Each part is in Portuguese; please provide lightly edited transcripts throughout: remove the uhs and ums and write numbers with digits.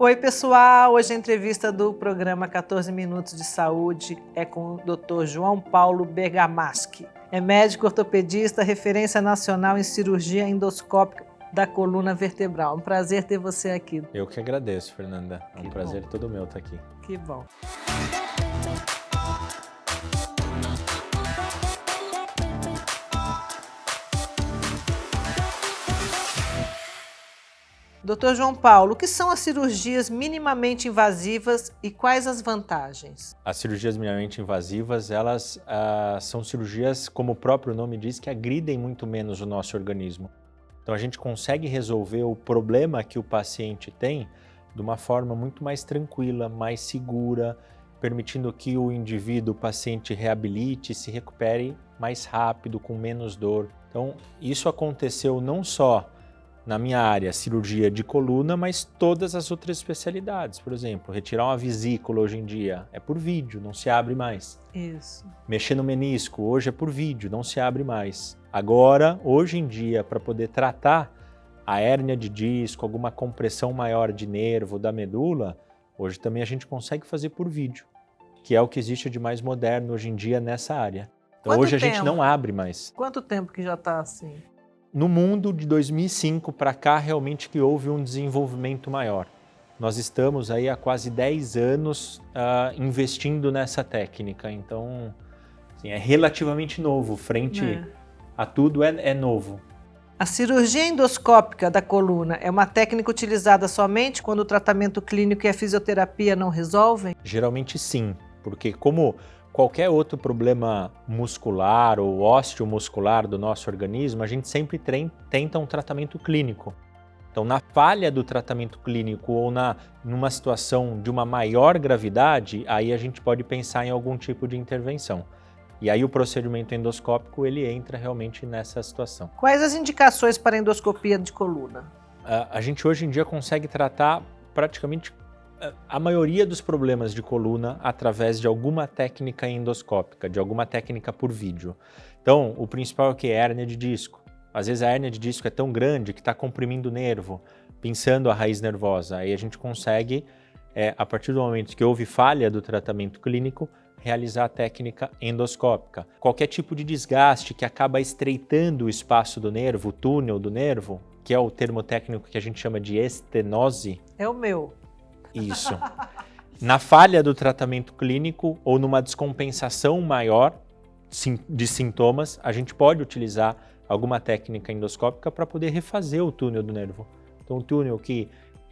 Oi, pessoal! Hoje a entrevista do programa 14 Minutos de Saúde é com o Dr. João Paulo Bergamaschi. É médico ortopedista, referência nacional em cirurgia endoscópica da coluna vertebral. Um prazer ter você aqui. Eu que agradeço, Fernanda. É um prazer bom. todo meu estar aqui. Que bom. Dr. João Paulo, o que são as cirurgias minimamente invasivas e quais as vantagens? As cirurgias minimamente invasivas, elas são cirurgias, como o próprio nome diz, que agridem muito menos o nosso organismo. Então a gente consegue resolver o problema que o paciente tem de uma forma muito mais tranquila, mais segura, permitindo que o indivíduo, o paciente, reabilite, se recupere mais rápido, com menos dor. Então isso aconteceu não só na minha área, cirurgia de coluna, mas todas as outras especialidades. Por exemplo, retirar uma vesícula hoje em dia é por vídeo, não se abre mais. Isso. Mexer no menisco hoje é por vídeo, não se abre mais. Agora, hoje em dia, para poder tratar a hérnia de disco, alguma compressão maior de nervo da medula, hoje também a gente consegue fazer por vídeo, que é o que existe de mais moderno hoje em dia nessa área. Então hoje a gente não abre mais. Quanto tempo que já está assim? No mundo de 2005 para cá, realmente que houve um desenvolvimento maior. Nós estamos aí há quase 10 anos investindo nessa técnica, então assim, é relativamente novo, frente a tudo é novo. A cirurgia endoscópica da coluna é uma técnica utilizada somente quando o tratamento clínico e a fisioterapia não resolvem? Geralmente sim, porque como qualquer outro problema muscular ou osteomuscular do nosso organismo, a gente sempre tenta um tratamento clínico. Então, na falha do tratamento clínico ou numa situação de uma maior gravidade, aí a gente pode pensar em algum tipo de intervenção. E aí o procedimento endoscópico, ele entra realmente nessa situação. Quais as indicações para endoscopia de coluna? A gente hoje em dia consegue tratar praticamente a maioria dos problemas de coluna através de alguma técnica endoscópica, de alguma técnica por vídeo. Então, o principal é o que? É a hérnia de disco. Às vezes a hérnia de disco é tão grande que está comprimindo o nervo, pinçando a raiz nervosa. Aí a gente consegue, a partir do momento que houve falha do tratamento clínico, realizar a técnica endoscópica. Qualquer tipo de desgaste que acaba estreitando o espaço do nervo, o túnel do nervo, que é o termo técnico que a gente chama de estenose. É o meu. Isso. Na falha do tratamento clínico ou numa descompensação maior de sintomas, a gente pode utilizar alguma técnica endoscópica para poder refazer o túnel do nervo. Então, o túnel que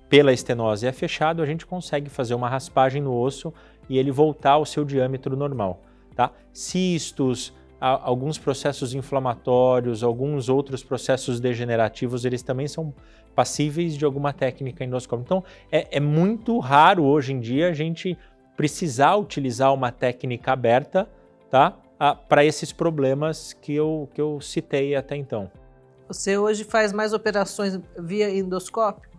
pela estenose é fechado, a gente consegue fazer uma raspagem no osso e ele voltar ao seu diâmetro normal. Tá? Cistos, alguns processos inflamatórios, alguns outros processos degenerativos, eles também são passíveis de alguma técnica endoscópica. Então, é muito raro hoje em dia a gente precisar utilizar uma técnica aberta, tá? Para esses problemas que eu citei até então. Você hoje faz mais operações via endoscópio?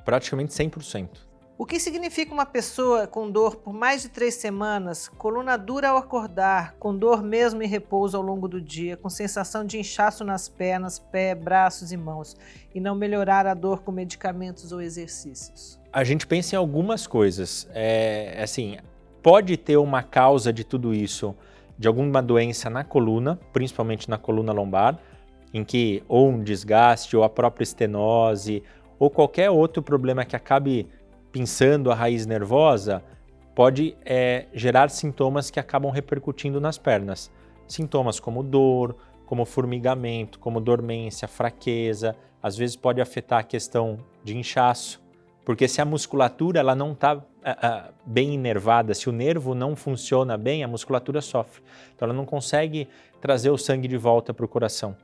Praticamente 100%. O que significa uma pessoa com dor por mais de 3 semanas, coluna dura ao acordar, com dor mesmo em repouso ao longo do dia, com sensação de inchaço nas pernas, pé, braços e mãos, e não melhorar a dor com medicamentos ou exercícios? A gente pensa em algumas coisas. Assim, pode ter uma causa de tudo isso, de alguma doença na coluna, principalmente na coluna lombar, em que ou um desgaste, ou a própria estenose, ou qualquer outro problema que acabe pinçando a raiz nervosa, pode gerar sintomas que acabam repercutindo nas pernas. Sintomas como dor, como formigamento, como dormência, fraqueza, às vezes pode afetar a questão de inchaço, porque se a musculatura ela não está bem inervada, se o nervo não funciona bem, a musculatura sofre. Então ela não consegue trazer o sangue de volta para o coração.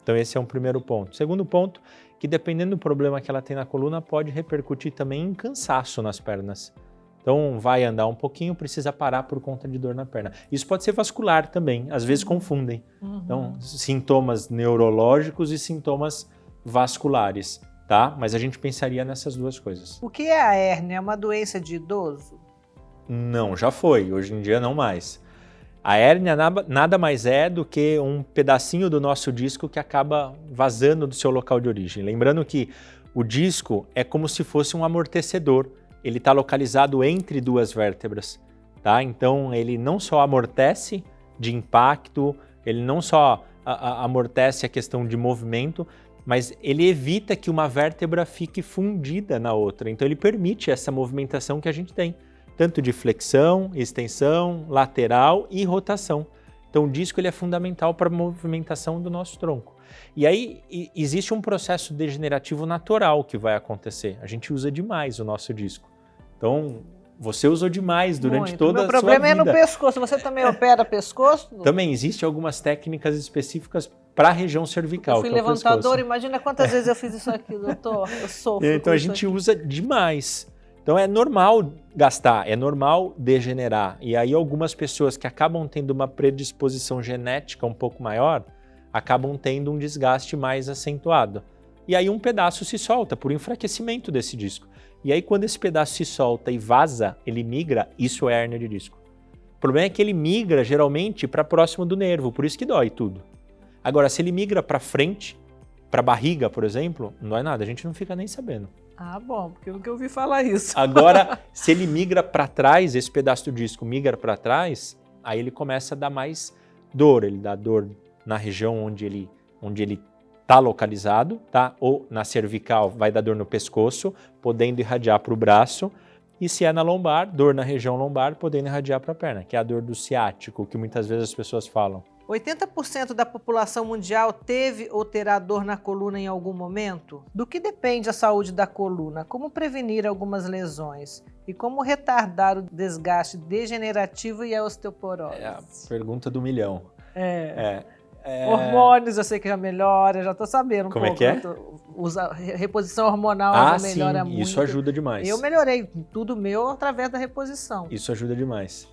Então esse é um primeiro ponto. Segundo ponto, que dependendo do problema que ela tem na coluna, pode repercutir também em cansaço nas pernas. Então vai andar um pouquinho, precisa parar por conta de dor na perna. Isso pode ser vascular também, às vezes confundem. Então, sintomas neurológicos e sintomas vasculares, tá? Mas a gente pensaria nessas duas coisas. O que é a hérnia? É uma doença de idoso? Não, já foi. Hoje em dia não mais. A hérnia nada mais é do que um pedacinho do nosso disco que acaba vazando do seu local de origem. Lembrando que o disco é como se fosse um amortecedor ele está localizado entre duas vértebras, tá? Então ele não só amortece de impacto, ele não só amortece a questão de movimento, mas ele evita que uma vértebra fique fundida na outra. Então ele permite essa movimentação que a gente tem, tanto de flexão, extensão, lateral e rotação. Então o disco ele é fundamental para a movimentação do nosso tronco. E aí existe um processo degenerativo natural que vai acontecer. A gente usa demais o nosso disco. Então você usou demais durante toda a sua vida. Meu problema é no pescoço. Você também opera pescoço? Também existem algumas técnicas específicas para a região cervical. Eu fui levantador, imagina quantas vezes eu fiz isso aqui, doutor. Eu sofro. Então a gente usa demais. Então é normal gastar, é normal degenerar. E aí algumas pessoas que acabam tendo uma predisposição genética um pouco maior, acabam tendo um desgaste mais acentuado. E aí um pedaço se solta por enfraquecimento desse disco. E aí quando esse pedaço se solta e vaza, ele migra, isso é hérnia de disco. O problema é que ele migra geralmente para próximo do nervo, por isso que dói tudo. Agora, se ele migra para frente, para a barriga, por exemplo, não dói nada, a gente não fica nem sabendo. Ah, bom, porque eu nunca ouvi falar isso. Agora, se ele migra para trás, esse pedaço do disco migra para trás, aí ele começa a dar mais dor. Ele dá dor na região onde ele está localizado, tá? Ou na cervical, vai dar dor no pescoço, podendo irradiar para o braço. E se é na lombar, dor na região lombar, podendo irradiar para a perna, que é a dor do ciático, que muitas vezes as pessoas falam. 80% da população mundial teve ou terá dor na coluna em algum momento? Do que depende a saúde da coluna? Como prevenir algumas lesões? E como retardar o desgaste degenerativo e a osteoporose? É a pergunta do milhão. Hormônios, eu sei que já melhora, já estou sabendo um pouco. Como é que é? Reposição hormonal já melhora muito. Isso ajuda demais. Eu melhorei tudo meu através da reposição. Isso ajuda demais.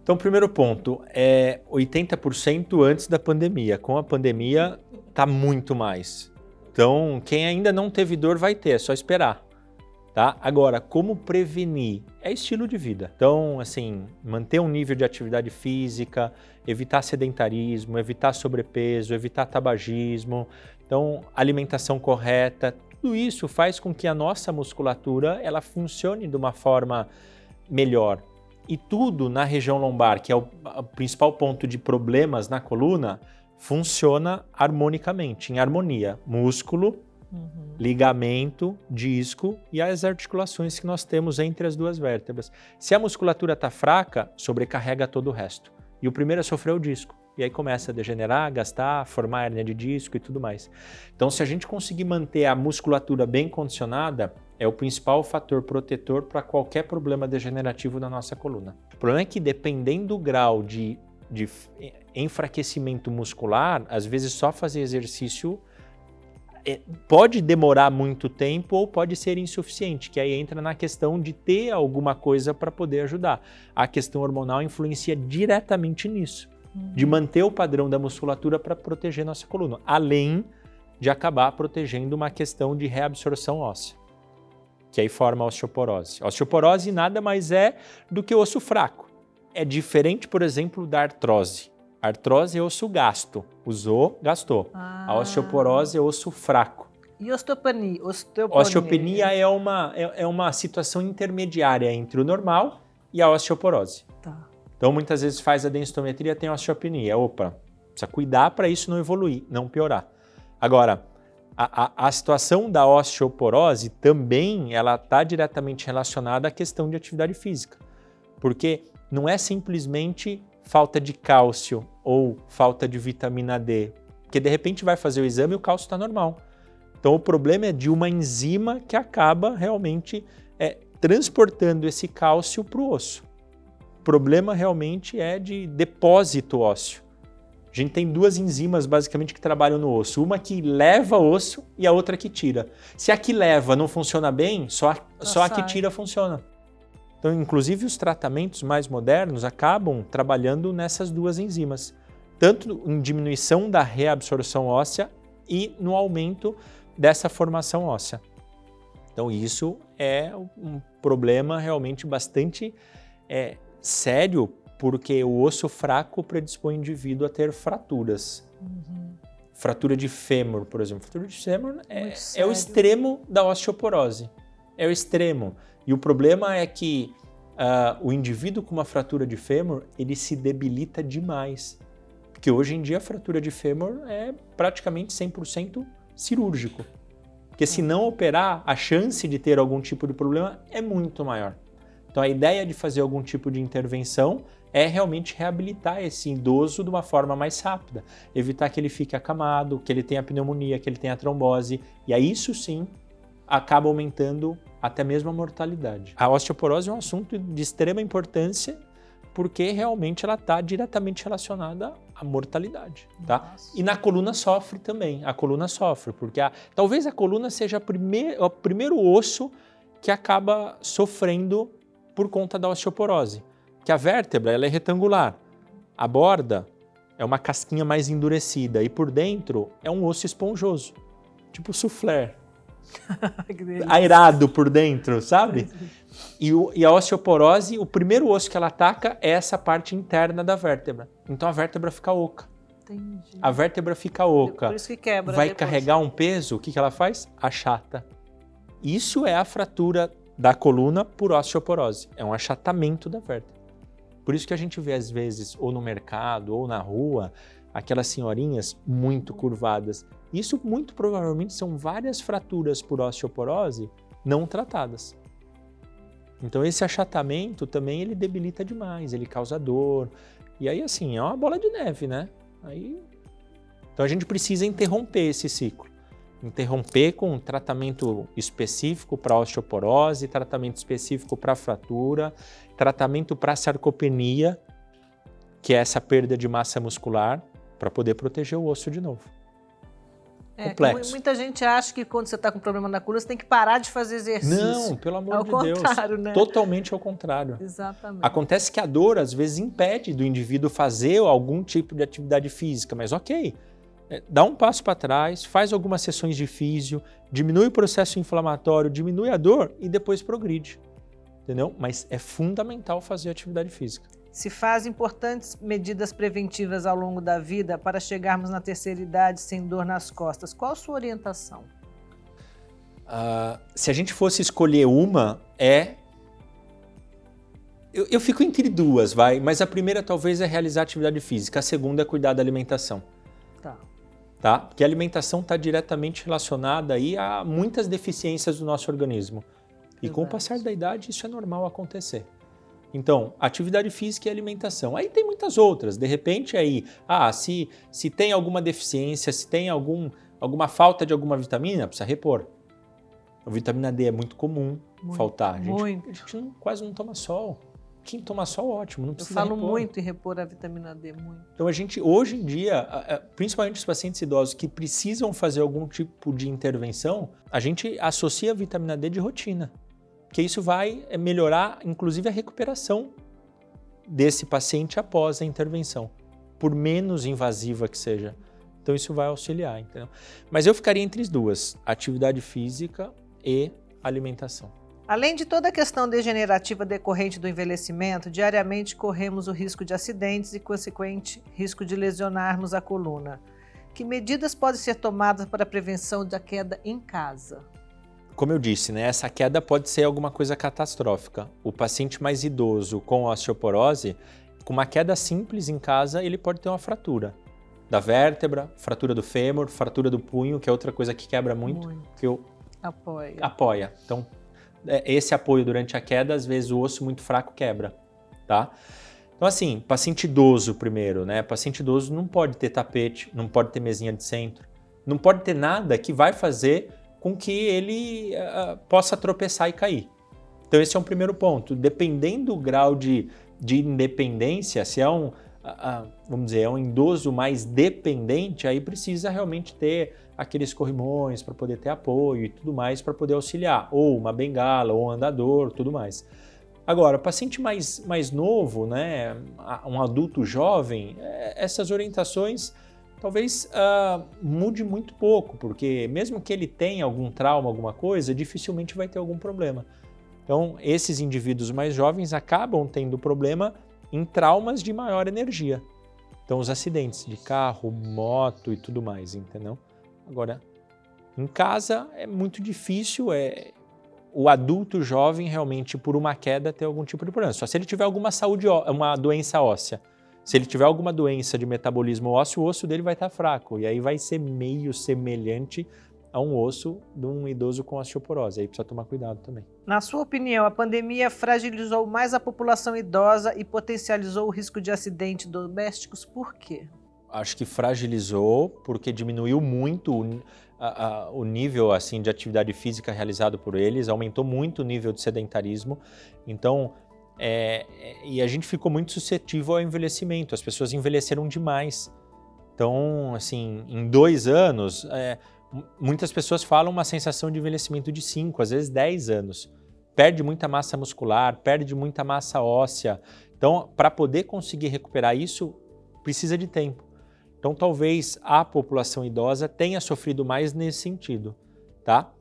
Então, primeiro ponto, é 80% antes da pandemia. Com a pandemia, tá muito mais. Então, quem ainda não teve dor vai ter, é só esperar. Tá? Agora, como prevenir? É estilo de vida. Então, assim, manter um nível de atividade física, evitar sedentarismo, evitar sobrepeso, evitar tabagismo. Então, alimentação correta. Tudo isso faz com que a nossa musculatura ela funcione de uma forma melhor. E tudo na região lombar, que é o principal ponto de problemas na coluna, funciona harmonicamente, em harmonia. Músculo, ligamento, disco e as articulações que nós temos entre as duas vértebras. Se a musculatura está fraca, sobrecarrega todo o resto. E o primeiro a sofrer é o disco. E aí começa a degenerar, gastar, formar hérnia de disco e tudo mais. Então, se a gente conseguir manter a musculatura bem condicionada, é o principal fator protetor para qualquer problema degenerativo da nossa coluna. O problema é que, dependendo do grau de enfraquecimento muscular, às vezes só fazer exercício pode demorar muito tempo ou pode ser insuficiente, que aí entra na questão de ter alguma coisa para poder ajudar. A questão hormonal influencia diretamente nisso, de manter o padrão da musculatura para proteger nossa coluna, além de acabar protegendo uma questão de reabsorção óssea, que aí forma a osteoporose. A osteoporose nada mais é do que osso fraco. É diferente, por exemplo, da artrose. A artrose é osso gasto. Usou, gastou. A osteoporose é osso fraco. E osteopenia? Osteopenia é uma situação intermediária entre o normal e a osteoporose. Tá. Então, muitas vezes faz a densitometria, tem osteopenia. Opa, precisa cuidar para isso não evoluir, não piorar. Agora, a situação da osteoporose também ela está diretamente relacionada à questão de atividade física. Porque não é simplesmente falta de cálcio ou falta de vitamina D, porque de repente vai fazer o exame e o cálcio está normal. Então o problema é de uma enzima que acaba realmente transportando esse cálcio para o osso. O problema realmente é de depósito ósseo. A gente tem duas enzimas basicamente que trabalham no osso, uma que leva o osso e a outra que tira. Se a que leva não funciona bem, só a que tira funciona. Então, inclusive, os tratamentos mais modernos acabam trabalhando nessas duas enzimas, tanto em diminuição da reabsorção óssea e no aumento dessa formação óssea. Então, isso é um problema realmente bastante sério, porque o osso fraco predispõe o indivíduo a ter fraturas. Fratura de fêmur, por exemplo. Fratura de fêmur é o extremo da osteoporose. É o extremo. E o problema é que o indivíduo com uma fratura de fêmur, ele se debilita demais. Porque hoje em dia a fratura de fêmur é praticamente 100% cirúrgico. Porque se não operar, a chance de ter algum tipo de problema é muito maior. Então a ideia de fazer algum tipo de intervenção é realmente reabilitar esse idoso de uma forma mais rápida. Evitar que ele fique acamado, que ele tenha pneumonia, que ele tenha trombose. E aí isso sim acaba aumentando até mesmo a mortalidade. A osteoporose é um assunto de extrema importância porque realmente ela está diretamente relacionada à mortalidade, tá? E na coluna sofre também, a coluna sofre, porque talvez a coluna seja o primeiro osso que acaba sofrendo por conta da osteoporose. Que a vértebra ela é retangular, a borda é uma casquinha mais endurecida e por dentro é um osso esponjoso, tipo soufflé. Airado por dentro, sabe? E a osteoporose, o primeiro osso que ela ataca é essa parte interna da vértebra. Então a vértebra fica oca. Entendi. A vértebra fica oca. Por isso que quebra. Vai depois carregar um peso, o que ela faz? Achata. Isso é a fratura da coluna por osteoporose. É um achatamento da vértebra. Por isso que a gente vê às vezes, ou no mercado, ou na rua, aquelas senhorinhas muito curvadas. Isso muito provavelmente são várias fraturas por osteoporose não tratadas. Então esse achatamento também ele debilita demais, ele causa dor. E aí assim, é uma bola de neve, né? Então a gente precisa interromper esse ciclo. Interromper com um tratamento específico para osteoporose, tratamento específico para fratura, tratamento para sarcopenia, que é essa perda de massa muscular, para poder proteger o osso de novo. Complexo. Muita gente acha que quando você está com problema na coluna, você tem que parar de fazer exercício. Não, pelo amor de Deus. Ao contrário, né? Totalmente ao contrário. Exatamente. Acontece que a dor, às vezes, impede do indivíduo fazer algum tipo de atividade física, mas ok. Dá um passo para trás, faz algumas sessões de físio, diminui o processo inflamatório, diminui a dor e depois progride. Entendeu? Mas é fundamental fazer atividade física. Se faz importantes medidas preventivas ao longo da vida para chegarmos na terceira idade sem dor nas costas. Qual a sua orientação? Se a gente fosse escolher uma, eu fico entre duas, mas a primeira talvez é realizar atividade física, a segunda é cuidar da alimentação. Tá? Porque a alimentação está diretamente relacionada aí a muitas deficiências do nosso organismo. E com o passar da idade isso é normal acontecer. Então, atividade física e alimentação. Aí tem muitas outras. De repente, aí, se tem alguma deficiência, se tem alguma falta de alguma vitamina, precisa repor. A vitamina D é muito comum faltar. A gente quase não toma sol. Quem toma sol, ótimo, não precisa repor. Eu falo muito em repor a vitamina D, muito. Então, a gente, hoje em dia, principalmente os pacientes idosos que precisam fazer algum tipo de intervenção, a gente associa a vitamina D de rotina. Porque isso vai melhorar, inclusive, a recuperação desse paciente após a intervenção, por menos invasiva que seja. Então, isso vai auxiliar, entendeu? Mas eu ficaria entre as duas, atividade física e alimentação. Além de toda a questão degenerativa decorrente do envelhecimento, diariamente corremos o risco de acidentes e consequente risco de lesionarmos a coluna. Que medidas podem ser tomadas para a prevenção da queda em casa? Como eu disse, né, essa queda pode ser alguma coisa catastrófica. O paciente mais idoso com osteoporose, com uma queda simples em casa, ele pode ter uma fratura da vértebra, fratura do fêmur, fratura do punho, que é outra coisa que quebra muito. Que apoia. Então, esse apoio durante a queda, às vezes o osso muito fraco quebra, tá? Então assim, paciente idoso primeiro, né? Paciente idoso não pode ter tapete, não pode ter mesinha de centro, não pode ter nada que vai fazer com que ele possa tropeçar e cair. Então esse é um primeiro ponto. Dependendo do grau de independência, se é vamos dizer, é um idoso mais dependente, aí precisa realmente ter aqueles corrimões para poder ter apoio e tudo mais para poder auxiliar, ou uma bengala, ou um andador, tudo mais. Agora, paciente mais novo, né, um adulto jovem, essas orientações talvez mude muito pouco, porque mesmo que ele tenha algum trauma, alguma coisa, dificilmente vai ter algum problema. Então, esses indivíduos mais jovens acabam tendo problema em traumas de maior energia. Então, os acidentes de carro, moto e tudo mais, entendeu? Agora, em casa é muito difícil, o adulto jovem realmente, por uma queda, ter algum tipo de problema. Só se ele tiver alguma uma doença óssea. Se ele tiver alguma doença de metabolismo ósseo, o osso dele vai estar fraco. E aí vai ser meio semelhante a um osso de um idoso com osteoporose. Aí precisa tomar cuidado também. Na sua opinião, a pandemia fragilizou mais a população idosa e potencializou o risco de acidentes domésticos? Por quê? Acho que fragilizou porque diminuiu muito o nível assim, de atividade física realizado por eles, aumentou muito o nível de sedentarismo. Então, e a gente ficou muito suscetível ao envelhecimento. As pessoas envelheceram demais. Então, assim, em 2 anos... muitas pessoas falam uma sensação de envelhecimento de 5, às vezes 10 anos. Perde muita massa muscular, perde muita massa óssea. Então, para poder conseguir recuperar isso, precisa de tempo. Então, talvez a população idosa tenha sofrido mais nesse sentido, tá?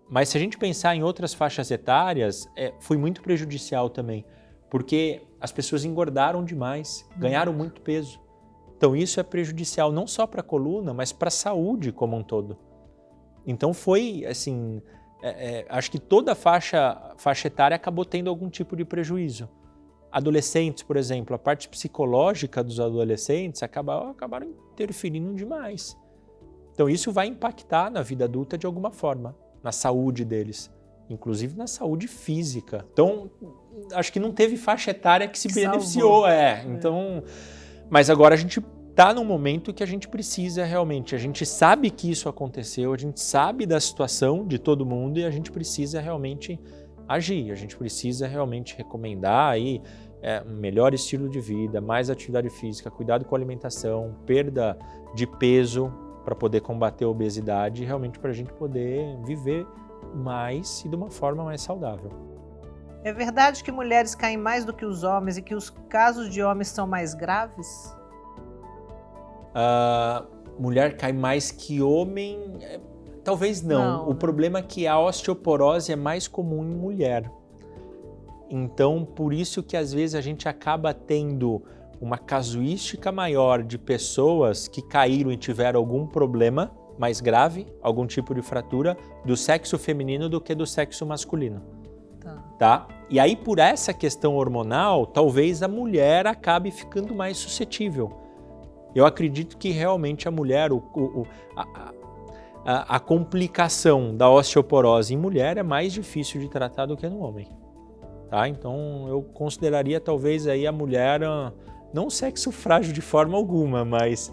Mas se a gente pensar em outras faixas etárias, foi muito prejudicial também, porque as pessoas engordaram demais, ganharam muito peso. Então isso é prejudicial não só para a coluna, mas para a saúde como um todo. Então foi assim, acho que toda a faixa etária acabou tendo algum tipo de prejuízo. Adolescentes, por exemplo, a parte psicológica dos adolescentes acabaram interferindo demais. Então isso vai impactar na vida adulta de alguma forma, na saúde deles, inclusive na saúde física. Então acho que não teve faixa etária que se beneficiou. Então... Mas agora a gente está num momento que a gente precisa realmente, a gente sabe que isso aconteceu, a gente sabe da situação de todo mundo e a gente precisa realmente agir, a gente precisa realmente recomendar aí um melhor estilo de vida, mais atividade física, cuidado com a alimentação, perda de peso para poder combater a obesidade e realmente para a gente poder viver mais e de uma forma mais saudável. É verdade que mulheres caem mais do que os homens e que os casos de homens são mais graves? Mulher cai mais que homem? Talvez não. O problema é que a osteoporose é mais comum em mulher. Então, por isso que às vezes a gente acaba tendo uma casuística maior de pessoas que caíram e tiveram algum problema mais grave, algum tipo de fratura, do sexo feminino do que do sexo masculino. Tá? E aí, por essa questão hormonal, talvez a mulher acabe ficando mais suscetível. Eu acredito que realmente a mulher, a complicação da osteoporose em mulher é mais difícil de tratar do que no homem. Tá? Então, eu consideraria talvez aí a mulher, não sexo frágil de forma alguma, mas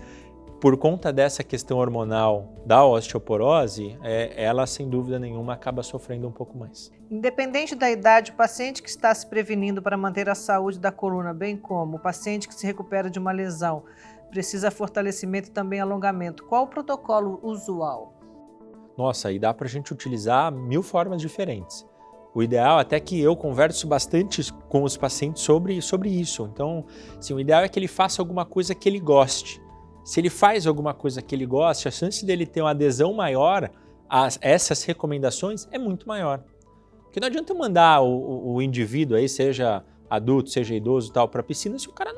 por conta dessa questão hormonal da osteoporose, ela sem dúvida nenhuma acaba sofrendo um pouco mais. Independente da idade, o paciente que está se prevenindo para manter a saúde da coluna, bem como o paciente que se recupera de uma lesão, precisa fortalecimento e também alongamento. Qual o protocolo usual? Nossa, aí dá para a gente utilizar 1000 formas diferentes. O ideal até que eu converso bastante com os pacientes sobre isso. Então, assim, o ideal é que ele faça alguma coisa que ele goste. Se ele faz alguma coisa que ele goste, a chance dele ter uma adesão maior a essas recomendações é muito maior. Porque não adianta mandar o indivíduo aí, seja adulto, seja idoso, tal, para a piscina, se o cara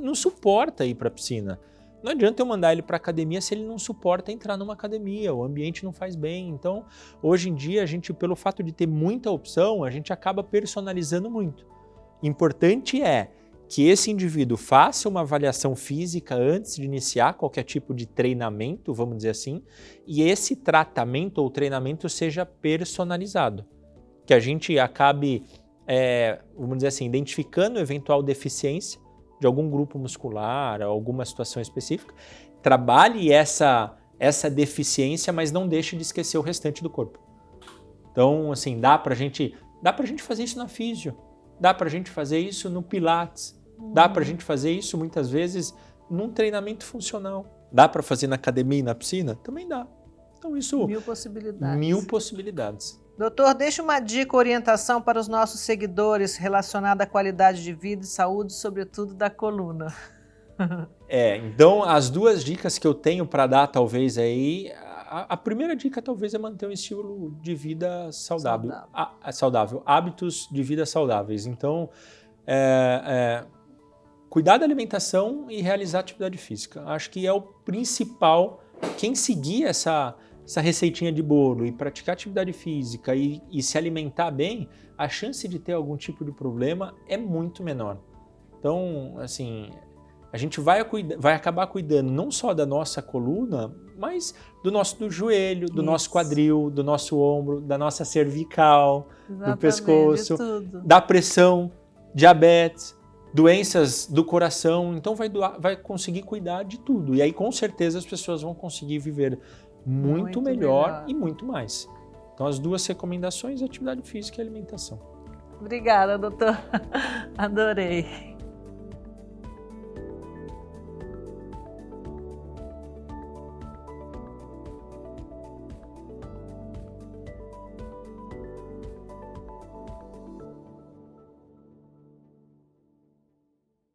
não suporta ir para a piscina. Não adianta eu mandar ele para a academia se ele não suporta entrar numa academia, o ambiente não faz bem. Então, hoje em dia, a gente, pelo fato de ter muita opção, a gente acaba personalizando muito. Importante é que esse indivíduo faça uma avaliação física antes de iniciar qualquer tipo de treinamento, vamos dizer assim, e esse tratamento ou treinamento seja personalizado. Que a gente acabe, vamos dizer assim, identificando eventual deficiência de algum grupo muscular, alguma situação específica, trabalhe essa deficiência, mas não deixe de esquecer o restante do corpo. Então, assim, dá pra gente fazer isso na físio, dá pra gente fazer isso no pilates, dá pra gente fazer isso muitas vezes num treinamento funcional. Dá pra fazer na academia e na piscina? Também dá. Então isso... 1000 possibilidades. 1000 possibilidades. Doutor, deixa uma dica ou orientação para os nossos seguidores relacionada à qualidade de vida e saúde, sobretudo da coluna. Então as 2 dicas que eu tenho para dar talvez aí, a primeira dica talvez é manter um estilo de vida saudável, hábitos de vida saudáveis. Então, cuidar da alimentação e realizar atividade física. Acho que é o principal. Quem seguir essa receitinha de bolo e praticar atividade física e se alimentar bem, a chance de ter algum tipo de problema é muito menor. Então, assim, a gente vai acabar cuidando não só da nossa coluna, mas do joelho, do nosso quadril, do nosso ombro, da nossa cervical, do pescoço, da pressão, diabetes, doenças do coração. Então vai conseguir cuidar de tudo. E aí, com certeza, as pessoas vão conseguir viver muito melhor e muito mais. Então, as duas recomendações, atividade física e alimentação. Obrigada, doutor. Adorei.